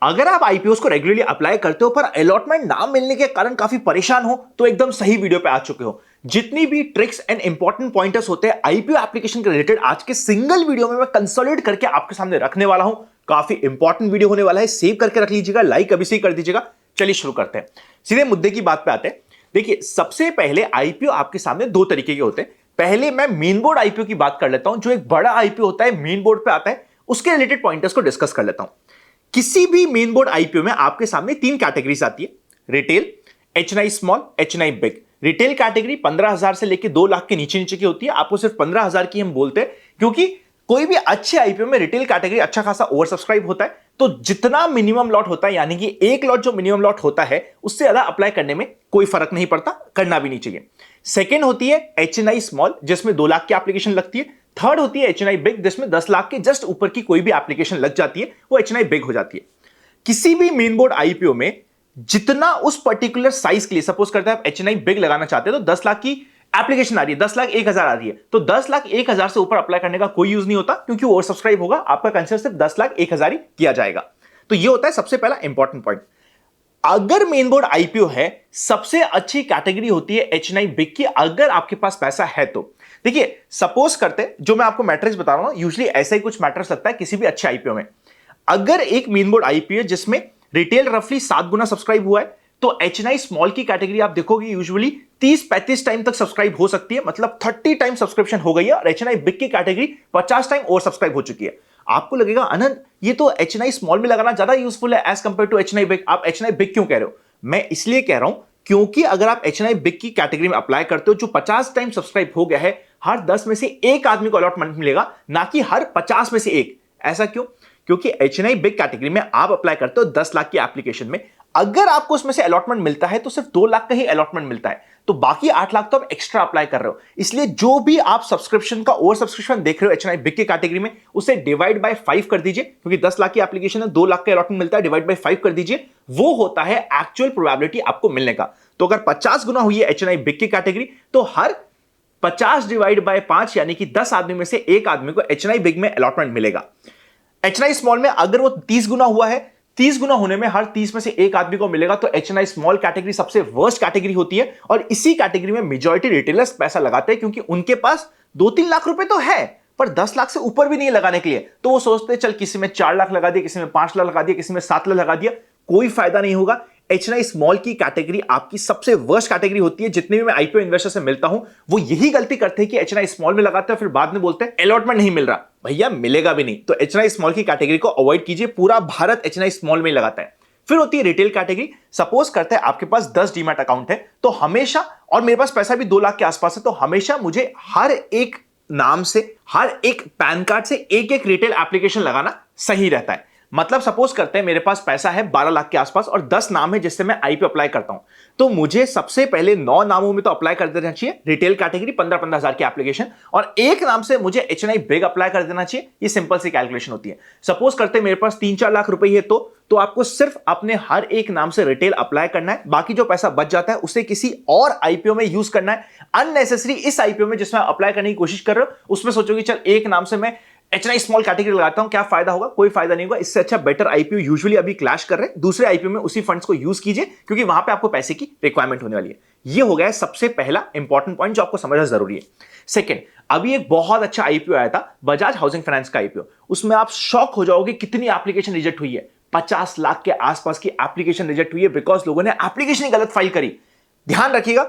अगर आप आईपीओ को रेगुलरली अप्लाई करते हो पर अलॉटमेंट ना मिलने के कारण काफी परेशान हो तो एकदम सही वीडियो पे आ चुके हो। जितनी भी ट्रिक्स एंड इंपॉर्टेंट पॉइंटर्स होते हैं आईपीओ एप्लीकेशन के रिलेटेड आज के सिंगल वीडियो में मैं कंसोलिडेट करके आपके सामने रखने वाला हूं। काफी इंपॉर्टेंट वीडियो होने वाला है, सेव करके रख लीजिएगा, लाइक अभी से ही कर दीजिएगा। चलिए शुरू करते हैं, सीधे मुद्दे की बात पे आते हैं। देखिए, सबसे पहले आईपीओ आपके सामने दो तरीके के होते हैं। पहले मैं मेन बोर्ड आईपीओ की बात कर लेता हूं, जो एक बड़ा आईपीओ होता है, मेन बोर्ड पे आता है, उसके रिलेटेड पॉइंटर्स को डिस्कस कर लेता हूं। किसी भी मेन बोर्ड आईपीओ में आपके सामने तीन कैटेगरीज आती है, retail, HNI small, HNI big. Retail category 15,000 से लेकर 2 लाख के नीचे नीचे की होती है। आपको सिर्फ 15,000 की हम बोलते हैं क्योंकि कोई भी अच्छे आईपीओ में रिटेल कैटेगरी अच्छा खासा ओवर सब्सक्राइब होता है, तो जितना मिनिमम लॉट होता है, यानी कि एक लॉट जो मिनिमम लॉट होता है उससे ज्यादा अप्लाई करने में कोई फर्क नहीं पड़ता, करना भी नहीं चाहिए। सेकेंड होती है एचएनआई स्मॉल, जिसमें 2 लाख की एप्लीकेशन लगती है। थर्ड होती है एचएनआई बिग, जिसमें 10 लाख के जस्ट ऊपर की कोई भी एप्लीकेशन लग जाती है, वो एचएनआई बिग हो जाती है। किसी भी मेन बोर्ड आईपीओ में जितना उस पर्टिकुलर साइज के लिए, सपोज करते हैं आप एचएनआई बिग लगाना चाहते हैं तो 10 लाख की एप्लीकेशन आ रही है, 10 लाख 1,000 आ रही है, तो 10 लाख 1,000 से ऊपर अप्लाई करने का कोई यूज नहीं होता क्योंकि ओवर सब्सक्राइब होगा, आपका कंसिडर सिर्फ 10 लाख 1,000 ही किया जाएगा। तो ये होता है सबसे पहला इंपॉर्टेंट पॉइंट। अगर मेन बोर्ड आईपीओ है, सबसे अच्छी कैटेगरी होती है एचएनआई बिग की, अगर आपके पास पैसा है तो। देखिए, सपोज करते हैं, जो मैं आपको मैट्रिक्स बता रहा हूं, यूजुअली ऐसा ही कुछ मैट्रिक्स लगता है किसी भी अच्छे आईपीओ में। अगर एक मेन बोर्ड आईपीओ जिसमें रिटेल रफली 7 गुना सब्सक्राइब हुआ है, तो एचएनआई स्मॉल की कैटेगरी आप देखोगे यूजुअली 30-35 टाइम तक सब्सक्राइब हो सकती है, मतलब 30 टाइम सब्सक्रिप्शन हो गई है। और एचएनआई बिग की कैटेगरी 50 टाइम ओवर सब्सक्राइब हो चुकी है। आपको लगेगा आनंद, ये तो एचएनआई स्मॉल में लगाना ज्यादा यूजफुल है as compare to HNI big. आप एचएनआई बिग क्यों कह रहे हो? मैं इसलिए कह रहा हूं क्योंकि अगर आप एचएनआई बिग की कैटेगरी में अप्लाई करते हो, जो 50 टाइम सब्सक्राइब हो गया है, हर 10 में से एक आदमी को अलॉटमेंट मिलेगा, ना कि हर 50 में से एक। ऐसा क्यों? क्योंकि एचएनआई बिग कैटेगरी में आप अप्लाई करते हो 10 लाख की एप्लीकेशन में, अगर आपको उसमें से अलॉटमेंट मिलता है तो सिर्फ 2 लाख का ही अलॉटमेंट मिलता है, तो बाकी 8 लाख तो आप एक्स्ट्रा अप्लाई कर रहे हो। इसलिए जो भी आप सब्सक्रिप्शन का ओवर सब्सक्रिप्शन देख रहे हो एचएनआई बिग की कैटेगरी में, उसे डिवाइड बाय 5 कर दीजिए, क्योंकि 10 लाख की एप्लीकेशन है, 2 लाख का अलॉटमेंट मिलता है, डिवाइड बाय 5 कर दीजिए, वो होता है एक्चुअल प्रोबेबिलिटी आपको मिलने का। तो अगर 50 गुना हुई है एचएनआई बिग की कैटेगरी, तो हर 50 डिवाइड बाय 5 यानी कि 10 आदमी में से एक आदमी को एचएनआई बिग में अलॉटमेंट मिलेगा। एचएनआई स्मॉल में अगर वो 30 गुना हुआ है, 30 गुना होने में हर 30 में से एक आदमी को मिलेगा, तो एचएनआई स्मॉल कैटेगरी सबसे वर्स्ट कैटेगरी होती है। और इसी कैटेगरी में मेजॉरिटी रिटेलर्स पैसा लगाते हैं, क्योंकि उनके पास 2-3 लाख रुपए तो है पर 10 लाख से ऊपर भी नहीं लगाने के लिए। तो वो सोचते हैं चल किसी में 4 लाख लगा दिया, किसी में 5 लाख लगा दिया, किसी में 7 लाख लगा दिया, कोई फायदा नहीं होगा। एचएनआई स्मॉल की कैटेगरी आपकी सबसे वर्स्ट कैटेगरी होती है। जितने भी मैं आईपीओ इन्वेस्टर से मिलता हूं, वो यही गलती करते हैं कि एचएनआई स्मॉल में लगाते हैं, फिर बाद में बोलते हैं अलॉटमेंट नहीं मिल रहा। भैया, मिलेगा भी नहीं। तो एचएनआई स्मॉल की कैटेगरी को अवॉइड कीजिए, पूरा भारत एचएनआई स्मॉल में ही लगाता है। फिर होती है रिटेल कैटेगरी। सपोज करते हैं आपके पास 10 डीमैट अकाउंट है, तो हमेशा, और मेरे पास पैसा भी 2 लाख के आसपास है, तो हमेशा मुझे हर एक नाम से, हर एक पैन कार्ड से एक एक रिटेल एप्लीकेशन लगाना सही रहता है। मतलब सपोज करते हैं मेरे पास पैसा है 12 लाख के आसपास और 10 नाम है जिससे मैं आईपीओ अप्लाई करता हूं, तो मुझे सबसे पहले 9 नामों में तो अप्लाई कर देना चाहिए रिटेल कैटेगरी 15-15 हजार की एप्लीकेशन, और एक नाम से मुझे एचएनआई बिग अप्लाई कर देना चाहिए। ये सिंपल सी कैलकुलेशन होती है। सपोज करते हैं मेरे पास 3-4 लाख रुपए है, तो आपको सिर्फ अपने हर एक नाम से रिटेल अप्लाई करना है। बाकी जो पैसा बच जाता है उसे किसी और आईपीओ में यूज करना है। अननेसेसरी इस आईपीओ में जिसमें अप्लाई करने की कोशिश कर रहे हो, उसमें सोचोगे चल एक नाम से मैं एचएनआई स्मॉल कैटेगरी लगाता हूं, क्या फायदा होगा? कोई फायदा नहीं होगा। इससे अच्छा बेटर आईपीओ यूजुअली अभी क्लैश कर रहे हैं, दूसरे आईपीओ में उसी फंड्स को यूज कीजिए, क्योंकि वहां पे आपको पैसे की रिक्वायरमेंट होने वाली है। ये हो गया सबसे पहला इंपॉर्टेंट पॉइंट जो आपको समझना जरूरी है। सेकंड, अभी एक बहुत अच्छा आईपीओ आया था, बजाज हाउसिंग फाइनेंस का आईपीओ। उसमें आप शॉक हो जाओगे कितनी एप्लीकेशन रिजेक्ट हुई है। 50 लाख के आसपास की एप्लीकेशन रिजेक्ट हुई है, बिकॉज लोगों ने एप्लीकेशन ही गलत फाइल करी। ध्यान रखिएगा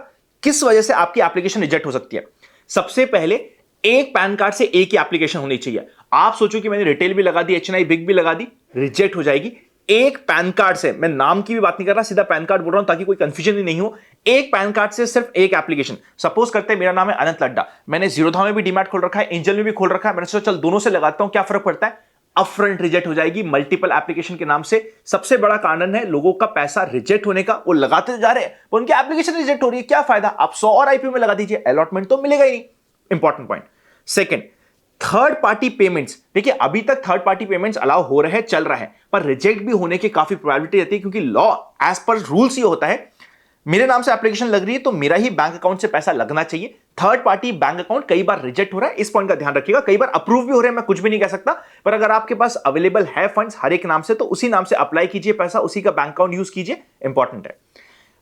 किस वजह से आपकी एप्लीकेशन रिजेक्ट हो सकती है। सबसे पहले, एक पैन कार्ड से एक ही एप्लीकेशन होनी चाहिए। आप सोचो कि मैंने रिटेल भी लगा दी, एचएनआई बिग भी लगा दी, रिजेक्ट हो जाएगी। एक पैन कार्ड से, मैं नाम की भी बात नहीं कर रहा, सीधा पैन कार्ड बोल रहा हूं ताकि कोई कंफ्यूजन ही नहीं हो। एक पैन कार्ड से सिर्फ एक एप्लीकेशन। सपोज करते हैं मेरा नाम है अनंत लड्डा, मैंने जीरोधा में भी डीमैट खोल रखा है, एंजल में भी खोल रखा है, मैंने सोचा चल दोनों से लगाता हूं, क्या फर्क पड़ता है? अपफ्रंट रिजेक्ट हो जाएगी मल्टीपल एप्लीकेशन के नाम से। सबसे बड़ा कारण है लोगों का पैसा रिजेक्ट होने का। वो लगाते जा रहे हैं पर उनकी एप्लीकेशन रिजेक्ट हो रही है, क्या फायदा? आप 100 और आईपीओ में लगा दीजिए, अलॉटमेंट तो मिलेगा ही नहीं। Important point. Second, third party payments. देखिए, अभी तक थर्ड पार्टी पेमेंट्स अलाउ हो रहे हैं, चल रहा है, पर रिजेक्ट भी होने की काफी प्रोबेबिलिटी रहती है, क्योंकि लॉ एज पर रूल्स ये होता है, मेरे नाम से एप्लीकेशन लग रही है तो मेरा ही बैंक अकाउंट से पैसा लगना चाहिए, थर्ड पार्टी बैंक अकाउंट कई बार रिजेक्ट हो रहा है, इस पॉइंट का ध्यान रखिएगा। कई बार अप्रूव भी हो रहे हैं, मैं कुछ भी नहीं कह सकता, पर अगर आपके पास अवेलेबल है फंड्स हर एक नाम से, तो उसी नाम से अप्लाई कीजिए पैसा, उसी का बैंक अकाउंट यूज कीजिए, इंपॉर्टेंट है।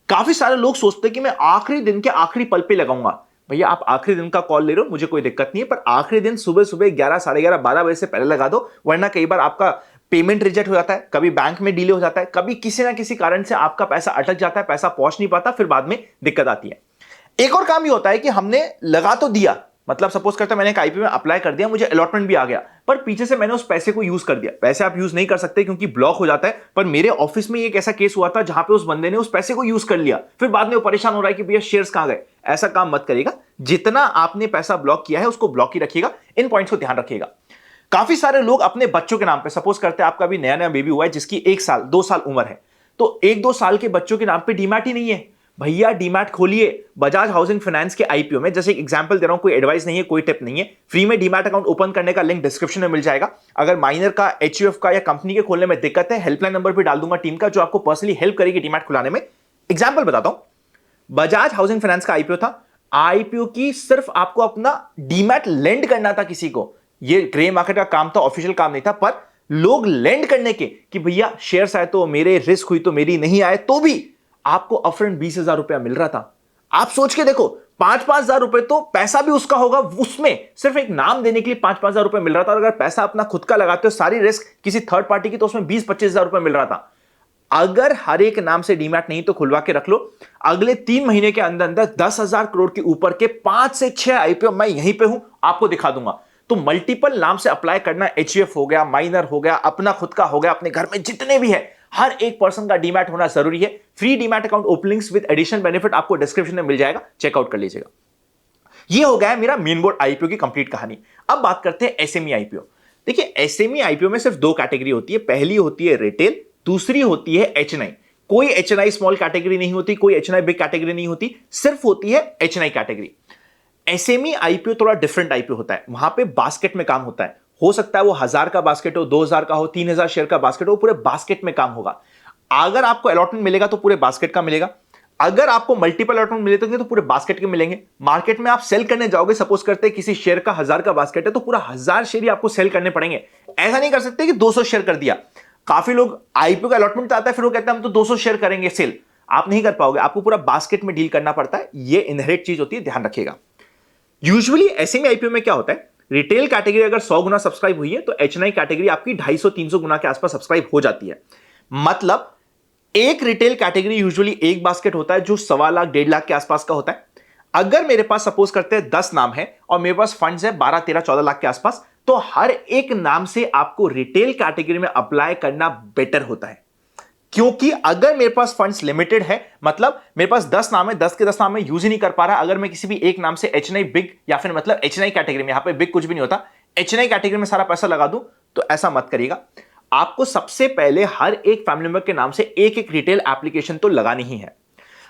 काफी सारे लोग सोचते हैं कि मैं आखिरी दिन के आखिरी पल पे लगाऊंगा। भैया आप आखिरी दिन का कॉल ले रहे हो, मुझे कोई दिक्कत नहीं है, पर आखिरी दिन सुबह सुबह 11, साढ़े 11, 12 बजे से पहले लगा दो, वरना कई बार आपका पेमेंट रिजेक्ट हो जाता है, कभी बैंक में डिले हो जाता है, कभी किसी ना किसी कारण से आपका पैसा अटक जाता है, पैसा पहुंच नहीं पाता, फिर बाद में दिक्कत आती है। एक और काम ये होता है कि हमने लगा तो दिया, मतलब सपोज करते हैं मैंने एक आईपीओ में अप्लाई कर दिया, मुझे अलॉटमेंट भी आ गया, पर पीछे से मैंने उस पैसे को यूज कर दिया। पैसे आप यूज नहीं कर सकते क्योंकि ब्लॉक हो जाता है, पर मेरे ऑफिस में एक ऐसा केस हुआ था जहां पे उस बंदे ने उस पैसे को यूज कर लिया, फिर बाद में वो परेशान हो रहा है कि भैया शेयर्स कहां गए। ऐसा काम मत करिएगा, जितना आपने पैसा ब्लॉक किया है उसको ब्लॉक ही रखिएगा, इन पॉइंट्स को ध्यान रखिएगा। काफी सारे लोग अपने बच्चों के नाम पे, सपोज करते हैं आपका भी नया नया बेबी हुआ है जिसकी 1 साल 2 साल उम्र है, तो 1-2 साल के बच्चों के नाम पे डीमैट ही नहीं है। भैया डीमैट खोलिए बजाज हाउसिंग फाइनेंस के आईपीओ में। जैसे एक एग्जांपल दे रहा हूं, कोई एडवाइस नहीं है, कोई टिप नहीं है, फ्री में डीमैट अकाउंट ओपन करने का लिंक डिस्क्रिप्शन में मिल जाएगा। अगर माइनर का, एचयूएफ का या कंपनी के खोलने में दिक्कत है, हेल्पलाइन नंबर भी डाल दूंगा टीम का, जो आपको पर्सनली हेल्प करेगी डीमैट खुलाने में। एग्जाम्पल बताता हूं, बजाज हाउसिंग फाइनेंस का आईपीओ था, आईपीओ की सिर्फ आपको अपना डीमैट लेंड करना था किसी को, ये ग्रे मार्केट का काम था, ऑफिशियल काम नहीं था, पर लोग लेंड करने के कि भैया शेयर्स आए तो मेरे, रिस्क हुई तो मेरी, नहीं आए तो भी आपको अपफ्रंट 20,000 रुपया मिल रहा था। आप सोच के देखो, 5-5 हजार रुपए तो पैसा भी उसका होगा, उसमें सिर्फ एक नाम देने के लिए 5-5 हजार रुपए मिल रहा था, और अगर पैसा अपना खुद का लगाते हो सारी रिस्क किसी थर्ड पार्टी की, तो उसमें 20-25 हजार रुपए मिल रहा था। अगर हर एक नाम से डीमैट नहीं तो खुलवा के रख लो, अगले 3 महीने के अंदर अंदर 10,000 करोड़ के ऊपर के 5 से 6 आईपीओ मैं यहीं पे हूं, आपको दिखा दूंगा। तो मल्टीपल नाम से अप्लाई करना, एचयूएफ हो गया, माइनर हो गया, अपना खुद का हो गया, अपने घर में जितने भी है, हर एक पर्सन का डीमैट होना जरूरी है। Free demat account openings with additional benefit आपको डिस्क्रिप्शन में मिल जाएगा, चेकआउट कर लीजिएगा। ये हो गया मेरा मेन बोर्ड आईपीओ की कंप्लीट कहानी। अब बात करते हैं एसएमई आईपीओ। देखिए एसएमई आईपीओ में सिर्फ 2 कैटेगरी होती है, पहली होती है रिटेल, दूसरी होती है एचएनआई। कोई एचएनआई स्मॉल कैटेगरी नहीं होती, कोई एचएनआई बिग कैटेगरी नहीं होती, सिर्फ होती है एचएनआई कैटेगरी। एसएमई आईपीओ थोड़ा डिफरेंट आईपीओ होता है, वहां पे बास्केट में काम होता है। हो सकता है वो 1000 का बास्केट हो, 2000 का हो, 3000 शेयर का बास्केट हो, पूरे बास्केट में काम होगा। अगर आपको अलॉटमेंट मिलेगा तो पूरे बास्केट का मिलेगा, अगर आपको मल्टीपल अलॉटमेंट मिले तो पूरे बास्केट के मिलेंगे। मार्केट में आप सेल करने जाओगे, सपोज करते हैं किसी शेयर का 1000 का बास्केट है, तो पूरा 1000 शेयर ही आपको सेल करने पड़ेंगे। ऐसा नहीं कर सकते कि 200 शेयर कर दिया। काफी लोग आईपीओ का अलॉटमेंट आता है, फिर वो कहते हैं हम तो 200 शेयर करेंगे सेल, आप नहीं कर पाओगे, आपको पूरा बास्केट में डील करना पड़ता है। ये इनहेरिट चीज होती है, ध्यान रखिएगा। यूजुअली एसएमई आईपीओ में क्या होता है, रिटेल कैटेगरी अगर 100 गुना सब्सक्राइब हुई है, तो एचएनआई कैटेगरी आपकी 250-300 गुना के आसपास सब्सक्राइब हो जाती है। मतलब एक रिटेल कैटेगरी यूजुअली एक बास्केट होता है जो 1.25 लाख 1.5 लाख के आसपास का होता है। अगर मेरे पास सपोज करते हैं 10 नाम है और मेरे पास फंड्स है 12, 13, 14 लाख के आसपास, तो हर एक नाम से आपको रिटेल कैटेगरी में अप्लाई करना बेटर होता है। क्योंकि अगर मेरे पास फंड्स लिमिटेड है, मतलब मेरे पास 10 नाम है, 10 के 10 नाम में यूज ही नहीं कर पा रहा, अगर मैं किसी भी एक नाम से एचएनआई बिग या फिर मतलब एचएनआई कैटेगरी में, यहां पे बिग कुछ भी नहीं होता, एचएनआई कैटेगरी में सारा पैसा लगा दूं, तो ऐसा मत करिएगा। आपको सबसे पहले हर एक फैमिली मेंबर के नाम से एक एक रिटेल एप्लीकेशन तो लगानी ही है।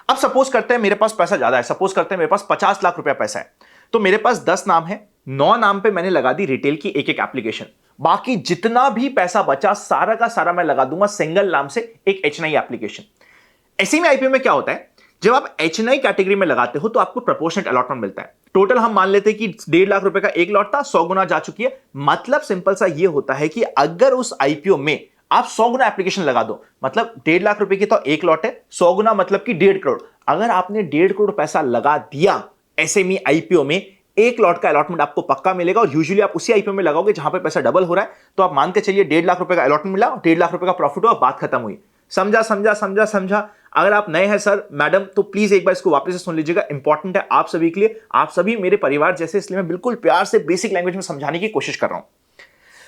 अब सपोज करते हैं मेरे पास पैसा ज्यादा है, सपोज करते हैं मेरे पास 50 लाख रुपया पैसा है, तो मेरे पास 10 नाम है, 9 नाम पे मैंने लगा दी रिटेल की एक एक एप्लीकेशन, बाकी जितना भी पैसा बचा सारा का सारा मैं लगा दूंगा सिंगल नाम से एक एचएनआई एप्लीकेशन। एसएमई आईपीओ में क्या होता है, जब आप एचएनआई कैटेगरी में लगाते हो तो आपको प्रोपोर्शनेट अलॉटमेंट मिलता है। टोटल हम मान लेते हैं कि 1.5 लाख रुपए का एक लॉट था, 100 गुना जा चुकी है। मतलब सिंपल सा ये होता है कि अगर उस आईपीओ में आप 100 गुना एप्लीकेशन लगा दो, मतलब 1.5 लाख रुपए की तो एक लॉट है, 100 गुना मतलब कि 1.5 करोड़। अगर आपने 1.5 करोड़ पैसा लगा दिया एसएमई आईपीओ में, एक लॉट का अलॉटमेंट आपको पक्का मिलेगा। और यूजुअली आप उसी आईपीओ में लगाओगे जहां पे पैसा डबल हो रहा है, तो आप मान के चलिए 1.5 लाख रुपए का अलॉटमेंट मिला, 1.5 लाख रुपए का प्रॉफिट हुआ, बात खत्म हुई। समझा समझा समझा समझा। अगर आप नए हैं सर मैडम, तो प्लीज एक बार इसको वापस से सुन लीजिएगा, इंपॉर्टेंट है आप सभी के लिए, आप सभी मेरे परिवार जैसे, इसलिए मैं बिल्कुल प्यार से बेसिक लैंग्वेज में समझाने की कोशिश कर रहा हूं।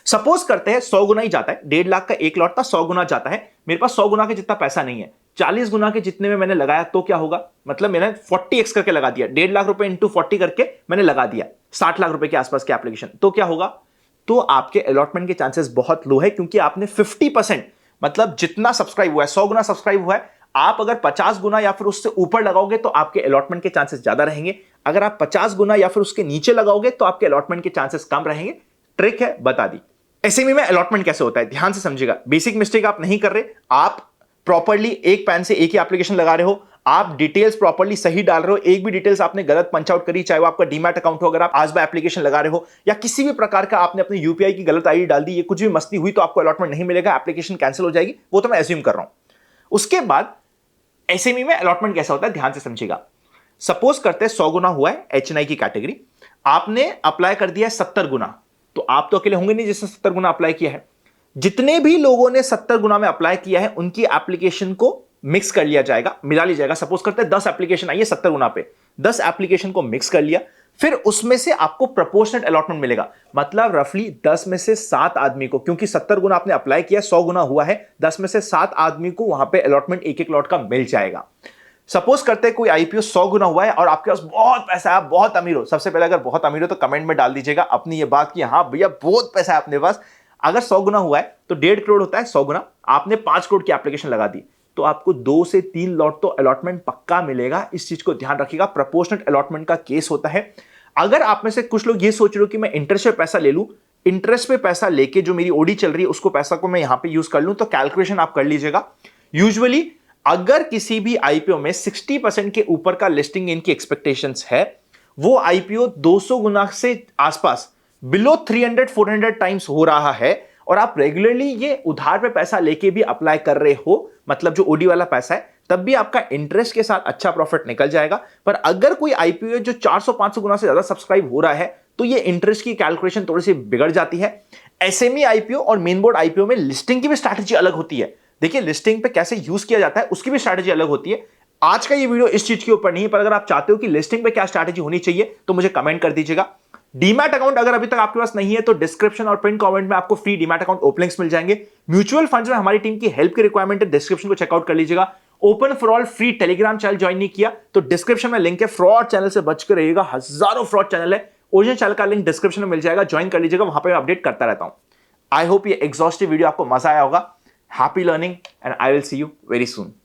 सपोज करते हैं 100 गुना ही जाता है, 1.5 लाख का एक लॉट था, 100 गुना जाता है, मेरे पास 100 गुना के जितना पैसा नहीं है, 40 गुना के जितने में मैंने लगाया, तो क्या होगा, मतलब मैंने 40x करके लगा दिया, 1.5 लाख रुपए इंटू 40 करके मैंने लगा दिया 60 लाख रुपए के आसपास के एप्लीकेशन, तो क्या होगा, तो आपके अलॉटमेंट के चांसेस बहुत लो है, क्योंकि आपने 50%, मतलब जितना सब्सक्राइब हुआ है, 100 गुना सब्सक्राइब हुआ है, आप अगर 50 गुना या फिर उससे ऊपर लगाओगे तो आपके अलॉटमेंट के चांसेस ज्यादा रहेंगे। अगर आप 50 गुना या फिर उसके नीचे लगाओगे तो आपके अलॉटमेंट के चांसेस कम रहेंगे। ट्रिक है, बता दी। एसएमई में अलॉटमेंट कैसे होता है, ध्यान से समझिएगा, बेसिक मिस्टेक आप नहीं कर रहे, आप प्रॉपर्ली एक पैन से एक ही एप्लीकेशन लगा रहे हो। आप डिटेल्स प्रॉपर्ली सही डाल रहे हो, एक भी डिटेल्स आपने गलत पंच आउट करी, चाहे वो आपका डीमैट अकाउंट हो, अगर आप आजबा एप्लीकेशन लगा रहे हो, या किसी भी प्रकार का आपने अपने यूपीआई की गलत आईडी डाल दी, ये कुछ भी मस्ती हुई तो आपको अलॉटमेंट नहीं मिलेगा, एप्लीकेशन कैंसिल हो जाएगी। वो तो मैं एज्यूम कर रहा हूं। उसके बाद एसएमई में अलॉटमेंट कैसा होता है, ध्यान से समझिएगा। सपोज करते हैं 100 गुना हुआ है एचएनआई की कैटेगरी, आपने अप्लाई कर दिया है 70 गुना, तो आप तो अकेले होंगे नहीं जिसने 70 गुना अप्लाई किया है। जितने भी लोगों ने 70 गुना में अप्लाई किया है उनकी एप्लीकेशन को मिक्स कर लिया जाएगा, मिला लिया जाएगा। सपोज करते हैं 10 एप्लीकेशन आई है 70 गुना पे, 10 एप्लीकेशन को मिक्स कर लिया, फिर उसमें से आपको प्रोपोर्शनल अलॉटमेंट मिलेगा। मतलब रफली 10 में से 7 आदमी को, क्योंकि 70 गुना आपने अप्लाई किया, 100 गुना हुआ है, 10 में से 7 आदमी को वहां पे अलॉटमेंट एक लॉट का मिल जाएगा। सपोज करते हैं कोई आईपीओ 100 गुना हुआ है और आपके पास बहुत पैसा है, आप बहुत अमीर हो। सबसे पहले अगर बहुत अमीर हो तो कमेंट में डाल दीजिएगा अपनी ये बात कि हाँ भैया बहुत पैसा है अपने पास। अगर 100 गुना हुआ है तो 1.5 करोड़ होता है 100 गुना, आपने 5 करोड़ की एप्लीकेशन लगा दी, तो आपको 2 से 3 लॉट तो अलॉटमेंट पक्का मिलेगा। इस चीज को ध्यान रखिएगा, प्रोपोर्शनल अलॉटमेंट का केस होता है। अगर आप में से कुछ लोग ये सोच रहे हो कि मैं इंटरेस्ट पे पैसा ले लूं, इंटरेस्ट पे पैसा लेके जो मेरी ओडी चल रही है उसको पैसा को मैं यहां पे यूज कर लूं, तो कैलकुलेशन आप कर लीजिएगा। यूजुअली अगर किसी भी आईपीओ में 60% के ऊपर का लिस्टिंग इनकी एक्सपेक्टेशंस है, वो आईपीओ 200 गुना से आसपास, बिलो 300-400 टाइम्स हो रहा है, और आप रेगुलरली ये उधार पे पैसा लेके भी अप्लाई कर रहे हो, मतलब जो ओडी वाला पैसा है, तब भी आपका इंटरेस्ट के साथ अच्छा प्रॉफिट निकल जाएगा। पर अगर कोई आईपीओ जो 400-500 गुना से ज्यादा सब्सक्राइब हो रहा है, तो ये इंटरेस्ट की कैलकुलेशन थोड़ी सी बिगड़ जाती है। एसएमई आईपीओ और मेन बोर्ड आईपीओ में लिस्टिंग की भी स्ट्रैटेजी अलग होती है। देखिए लिस्टिंग पे कैसे यूज किया जाता है उसकी भी स्ट्रैटेजी अलग होती है। आज का ये वीडियो इस चीज के ऊपर नहीं है, पर अगर आप चाहते हो कि लिस्टिंग पे क्या स्ट्रैटेजी होनी चाहिए तो मुझे कमेंट कर दीजिएगा। डीमैट अकाउंट अगर अभी तक आपके पास नहीं है तो डिस्क्रिप्शन और पिन कमेंट में आपको फ्री डीमैट अकाउंट ओपनिंग्स मिल जाएंगे। म्यूचुअल फंड्स में हमारी टीम की हेल्प की रिक्वायरमेंट है, डिस्क्रिप्शन को चेकआउट कर लीजिएगा। Open for all free Telegram channel join नहीं किया तो डिस्क्रिप्शन में लिंक है, फ्रॉड चैनल से बचकर रहिएगा, हजारों फ्रॉड चैनल है। ओरिजिनल चैनल का लिंक डिस्क्रिप्शन में मिल जाएगा, ज्वाइन कर लीजिएगा, वहां पे मैं अपडेट करता रहता हूं। आई होप ये एग्जॉस्टिव वीडियो आपको मजा आया होगा। Happy learning and I will see you very soon.